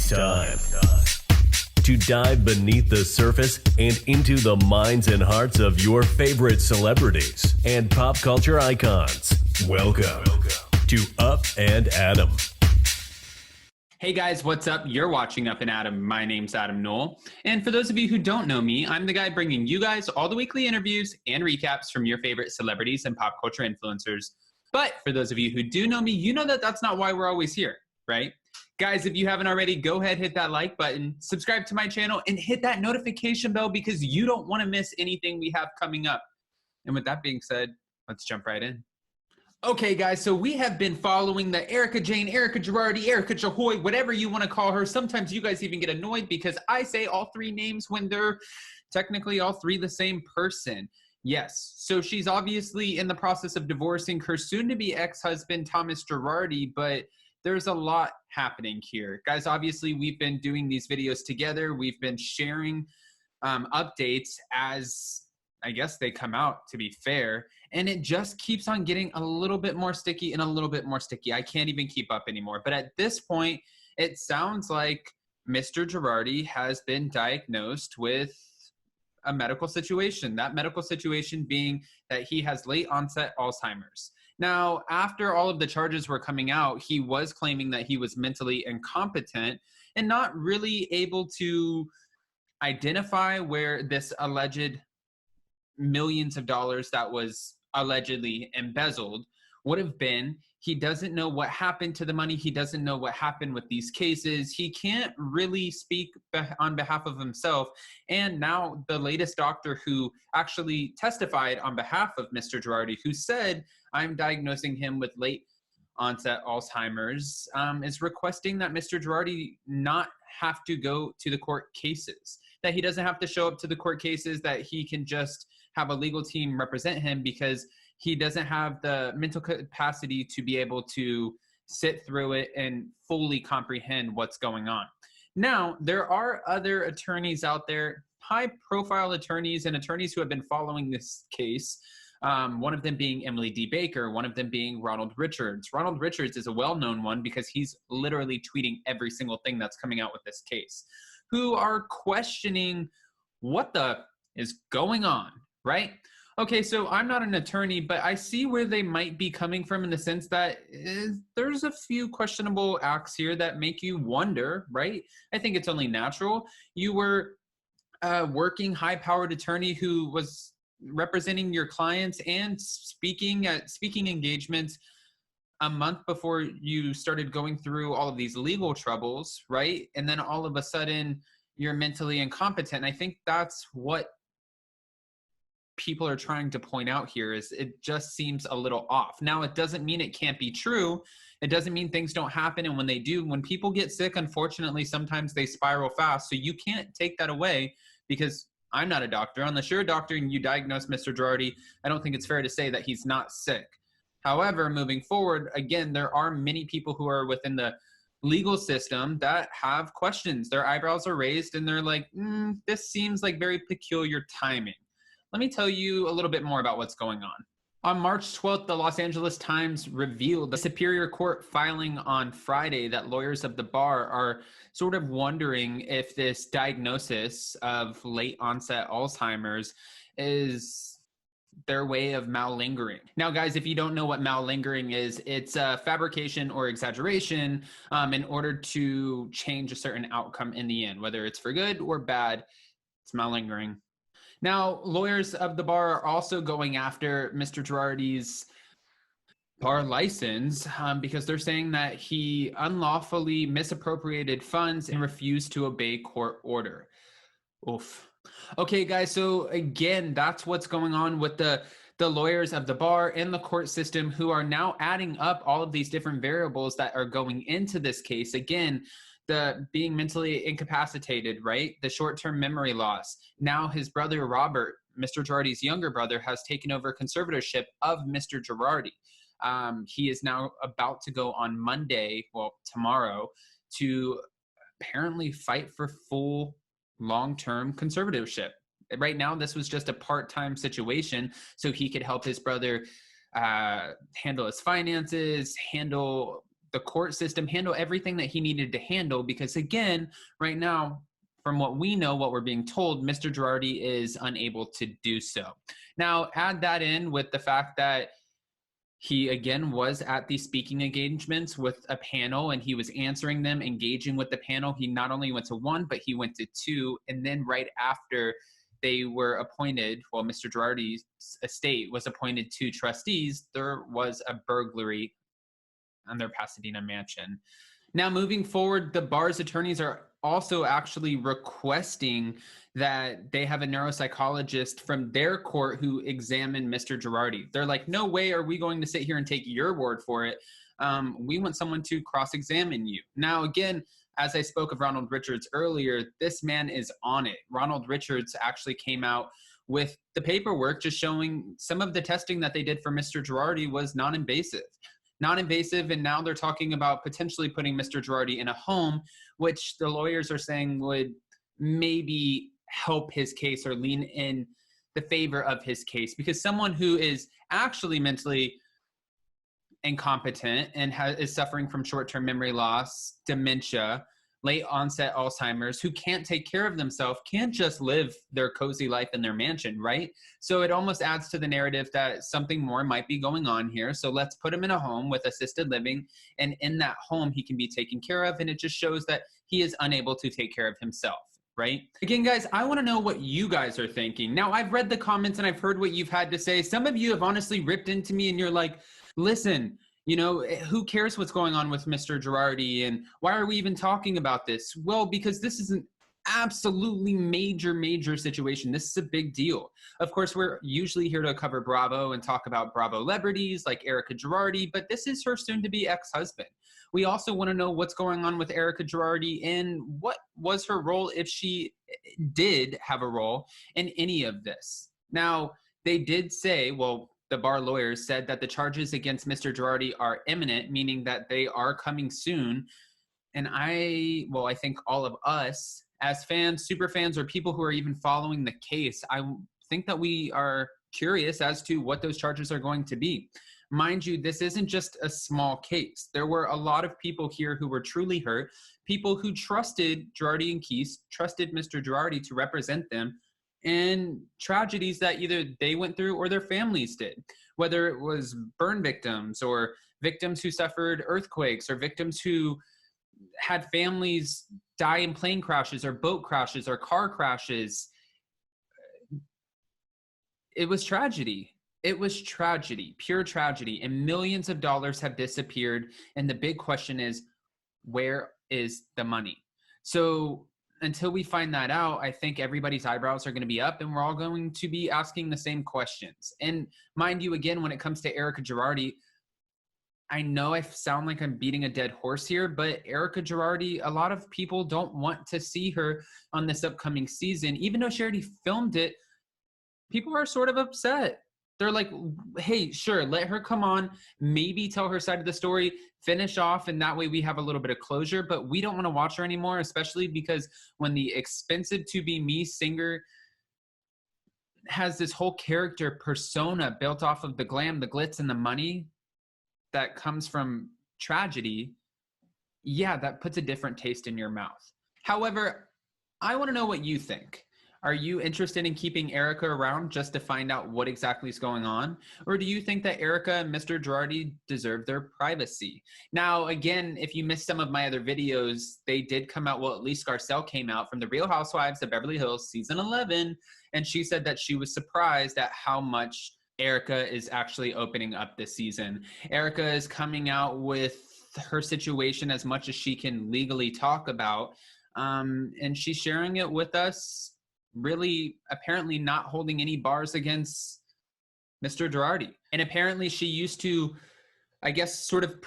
It's time to dive beneath the surface and into the minds and hearts of your favorite celebrities and pop culture icons. Welcome to Up and Adam. Hey guys, what's up? You're watching Up and Adam. My name's Adam Knoll. And for those of you who don't know me, I'm the guy bringing you guys all the weekly interviews and recaps from your favorite celebrities and pop culture influencers. But for those of you who do know me, you know that that's not why we're always here, right? Guys, if you haven't already, go ahead, hit that like button, subscribe to my channel, and hit that notification bell because you don't want to miss anything we have coming up. And with that being said, let's jump right in. Okay, guys, so we have been following the Erika Jane, Erika Girardi, Erika Jahoy, whatever you want to call her. Sometimes you guys even get annoyed because I say all three names when they're technically all three the same person. Yes, so she's obviously in the process of divorcing her soon-to-be ex-husband, Thomas Girardi, but there's a lot happening here. Guys, obviously, we've been doing these videos together. We've been sharing updates as, I guess, they come out, to be fair. And it just keeps on getting a little bit more sticky and a little bit more sticky. I can't even keep up anymore. But at this point, it sounds like Mr. Girardi has been diagnosed with a medical situation. That medical situation being that he has late onset Alzheimer's. Now, after all of the charges were coming out, he was claiming that he was mentally incompetent and not really able to identify where this alleged millions of dollars that was allegedly embezzled would have been. He doesn't know what happened to the money. He doesn't know what happened with these cases. He can't really speak on behalf of himself. And now the latest doctor who actually testified on behalf of Mr. Girardi, who said, I'm diagnosing him with late onset Alzheimer's, is requesting that Mr. Girardi not have to go to the court cases, that he doesn't have to show up to the court cases, that he can just have a legal team represent him because he doesn't have the mental capacity to be able to sit through it and fully comprehend what's going on. Now, there are other attorneys out there, high-profile attorneys and attorneys who have been following this case, one of them being Emily D. Baker, one of them being Ronald Richards. Ronald Richards is a well-known one because he's literally tweeting every single thing that's coming out with this case, who are questioning what the is going on, right? Okay, so I'm not an attorney, but I see where they might be coming from in the sense that there's a few questionable acts here that make you wonder, right? I think it's only natural. You were a working, high-powered attorney who was representing your clients and speaking at speaking engagements a month before you started going through all of these legal troubles, right? And then all of a sudden, you're mentally incompetent. And I think that's what people are trying to point out here is it just seems a little off. Now, it doesn't mean it can't be true. It doesn't mean things don't happen. And when they do, when people get sick, unfortunately, sometimes they spiral fast. So you can't take that away because I'm not a doctor. Unless you're a doctor and you diagnose Mr. Girardi, I don't think it's fair to say that he's not sick. However, moving forward, again, there are many people who are within the legal system that have questions. Their eyebrows are raised and they're like, this seems like very peculiar timing. Let me tell you a little bit more about what's going on. On March 12th, the Los Angeles Times revealed the Superior Court filing on Friday that lawyers of the bar are sort of wondering if this diagnosis of late onset Alzheimer's is their way of malingering. Now, guys, if you don't know what malingering is, it's a fabrication or exaggeration in order to change a certain outcome in the end, whether it's for good or bad. It's malingering. Now, lawyers of the bar are also going after Mr. Girardi's bar license because they're saying that he unlawfully misappropriated funds and refused to obey court order. Oof. Okay, guys, so again, that's what's going on with the lawyers of the bar and the court system who are now adding up all of these different variables that are going into this case. Again, the being mentally incapacitated, right? The short-term memory loss. Now his brother, Robert, Mr. Girardi's younger brother, has taken over conservatorship of Mr. Girardi. He is now about to go on Monday, well, tomorrow, to apparently fight for full long-term conservatorship. Right now, this was just a part-time situation so he could help his brother handle his finances, handle the court system handle everything that he needed to handle, because again, right now, from what we know, what we're being told, Mr. Girardi is unable to do so. Now, add that in with the fact that he, again, was at these speaking engagements with a panel, and he was answering them, engaging with the panel. He not only went to one, but he went to two. And then right after they were appointed, well, Mr. Girardi's estate was appointed two trustees, there was a burglary on their Pasadena mansion. Now, moving forward, the bar's attorneys are also actually requesting that they have a neuropsychologist from their court who examined Mr. Girardi. They're like, no way are we going to sit here and take your word for it. We want someone to cross-examine you. Now, again, as I spoke of Ronald Richards earlier, this man is on it. Ronald Richards actually came out with the paperwork just showing some of the testing that they did for Mr. Girardi was non-invasive, and now they're talking about potentially putting Mr. Girardi in a home, which the lawyers are saying would maybe help his case or lean in the favor of his case, because someone who is actually mentally incompetent and is suffering from short-term memory loss, dementia, late onset Alzheimer's, who can't take care of themselves, can't just live their cozy life in their mansion, right? So it almost adds to the narrative that something more might be going on here. So let's put him in a home with assisted living, and in that home he can be taken care of, and it just shows that he is unable to take care of himself, right? Again, guys, I want to know what you guys are thinking. Now, I've read the comments and I've heard what you've had to say. Some of you have honestly ripped into me and you're like, listen, you know, who cares what's going on with Mr. Girardi, and why are we even talking about this? Well, because this is an absolutely major situation. This is a big deal. Of course, we're usually here to cover Bravo and talk about Bravo celebrities like Erika Girardi, but this is her soon-to-be ex-husband. We also want to know what's going on with Erika Girardi and what was her role, if she did have a role in any of this. Now, they did say, well, the bar lawyers said that the charges against Mr. Girardi are imminent, meaning that they are coming soon. And I think all of us as fans, super fans, or people who are even following the case, I think that we are curious as to what those charges are going to be. Mind you, this isn't just a small case. There were a lot of people here who were truly hurt, people who trusted Girardi and Keese, trusted Mr. Girardi to represent them, and tragedies that either they went through or their families did, whether it was burn victims or victims who suffered earthquakes or victims who had families die in plane crashes or boat crashes or car crashes. It was tragedy. It was tragedy, pure tragedy, and millions of dollars have disappeared. And the big question is, where is the money? So until we find that out, I think everybody's eyebrows are going to be up, and we're all going to be asking the same questions. And mind you, again, when it comes to Erika Girardi, I know I sound like I'm beating a dead horse here, but Erika Girardi, a lot of people don't want to see her on this upcoming season. Even though she already filmed it, people are sort of upset. They're like, hey, sure, let her come on, maybe tell her side of the story, finish off, and that way we have a little bit of closure, but we don't want to watch her anymore, especially because when the expensive to be me singer has this whole character persona built off of the glam, the glitz, and the money that comes from tragedy, yeah, that puts a different taste in your mouth. However, I want to know what you think. Are you interested in keeping Erika around just to find out what exactly is going on? Or do you think that Erika and Mr. Girardi deserve their privacy? Now, again, if you missed some of my other videos, they did come out, well, at least Garcelle came out from the Real Housewives of Beverly Hills season 11, and she said that she was surprised at how much Erika is actually opening up this season. Erika is coming out with her situation as much as she can legally talk about, and she's sharing it with us, really apparently not holding any bars against Mr. Girardi. And apparently she used to, I guess, sort of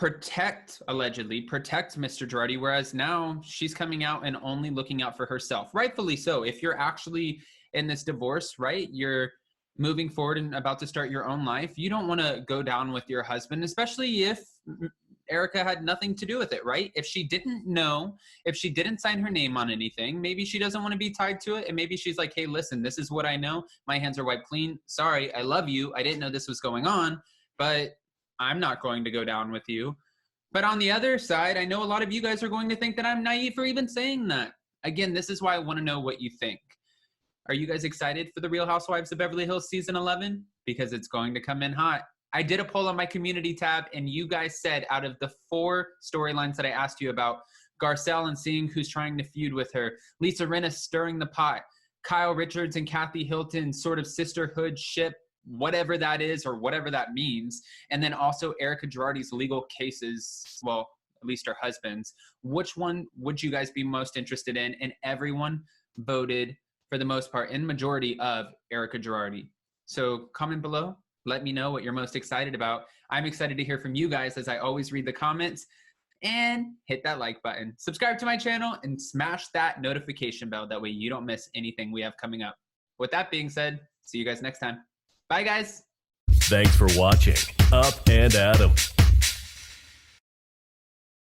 allegedly protect Mr. Girardi, whereas now she's coming out and only looking out for herself. Rightfully so. If you're actually in this divorce, right, you're moving forward and about to start your own life, you don't want to go down with your husband, especially if Erika had nothing to do with it, right? If she didn't know, if she didn't sign her name on anything, maybe she doesn't want to be tied to it. And maybe she's like, hey, listen, this is what I know. My hands are wiped clean. Sorry, I love you. I didn't know this was going on, but I'm not going to go down with you. But on the other side, I know a lot of you guys are going to think that I'm naive for even saying that. Again, this is why I want to know what you think. Are you guys excited for the Real Housewives of Beverly Hills season 11? Because it's going to come in hot. I did a poll on my community tab, and you guys said out of the 4 storylines that I asked you about, Garcelle and seeing who's trying to feud with her, Lisa Rinna stirring the pot, Kyle Richards and Kathy Hilton sort of sisterhood ship, whatever that is or whatever that means, and then also Erika Girardi's legal cases, well, at least her husband's. Which one would you guys be most interested in? And everyone voted, for the most part, in majority of Erika Girardi. So comment below. Let me know what you're most excited about. I'm excited to hear from you guys, as I always read the comments. And hit that like button. Subscribe to my channel and smash that notification bell. That way you don't miss anything we have coming up. With that being said, see you guys next time. Bye, guys. Thanks for watching Up and Adam.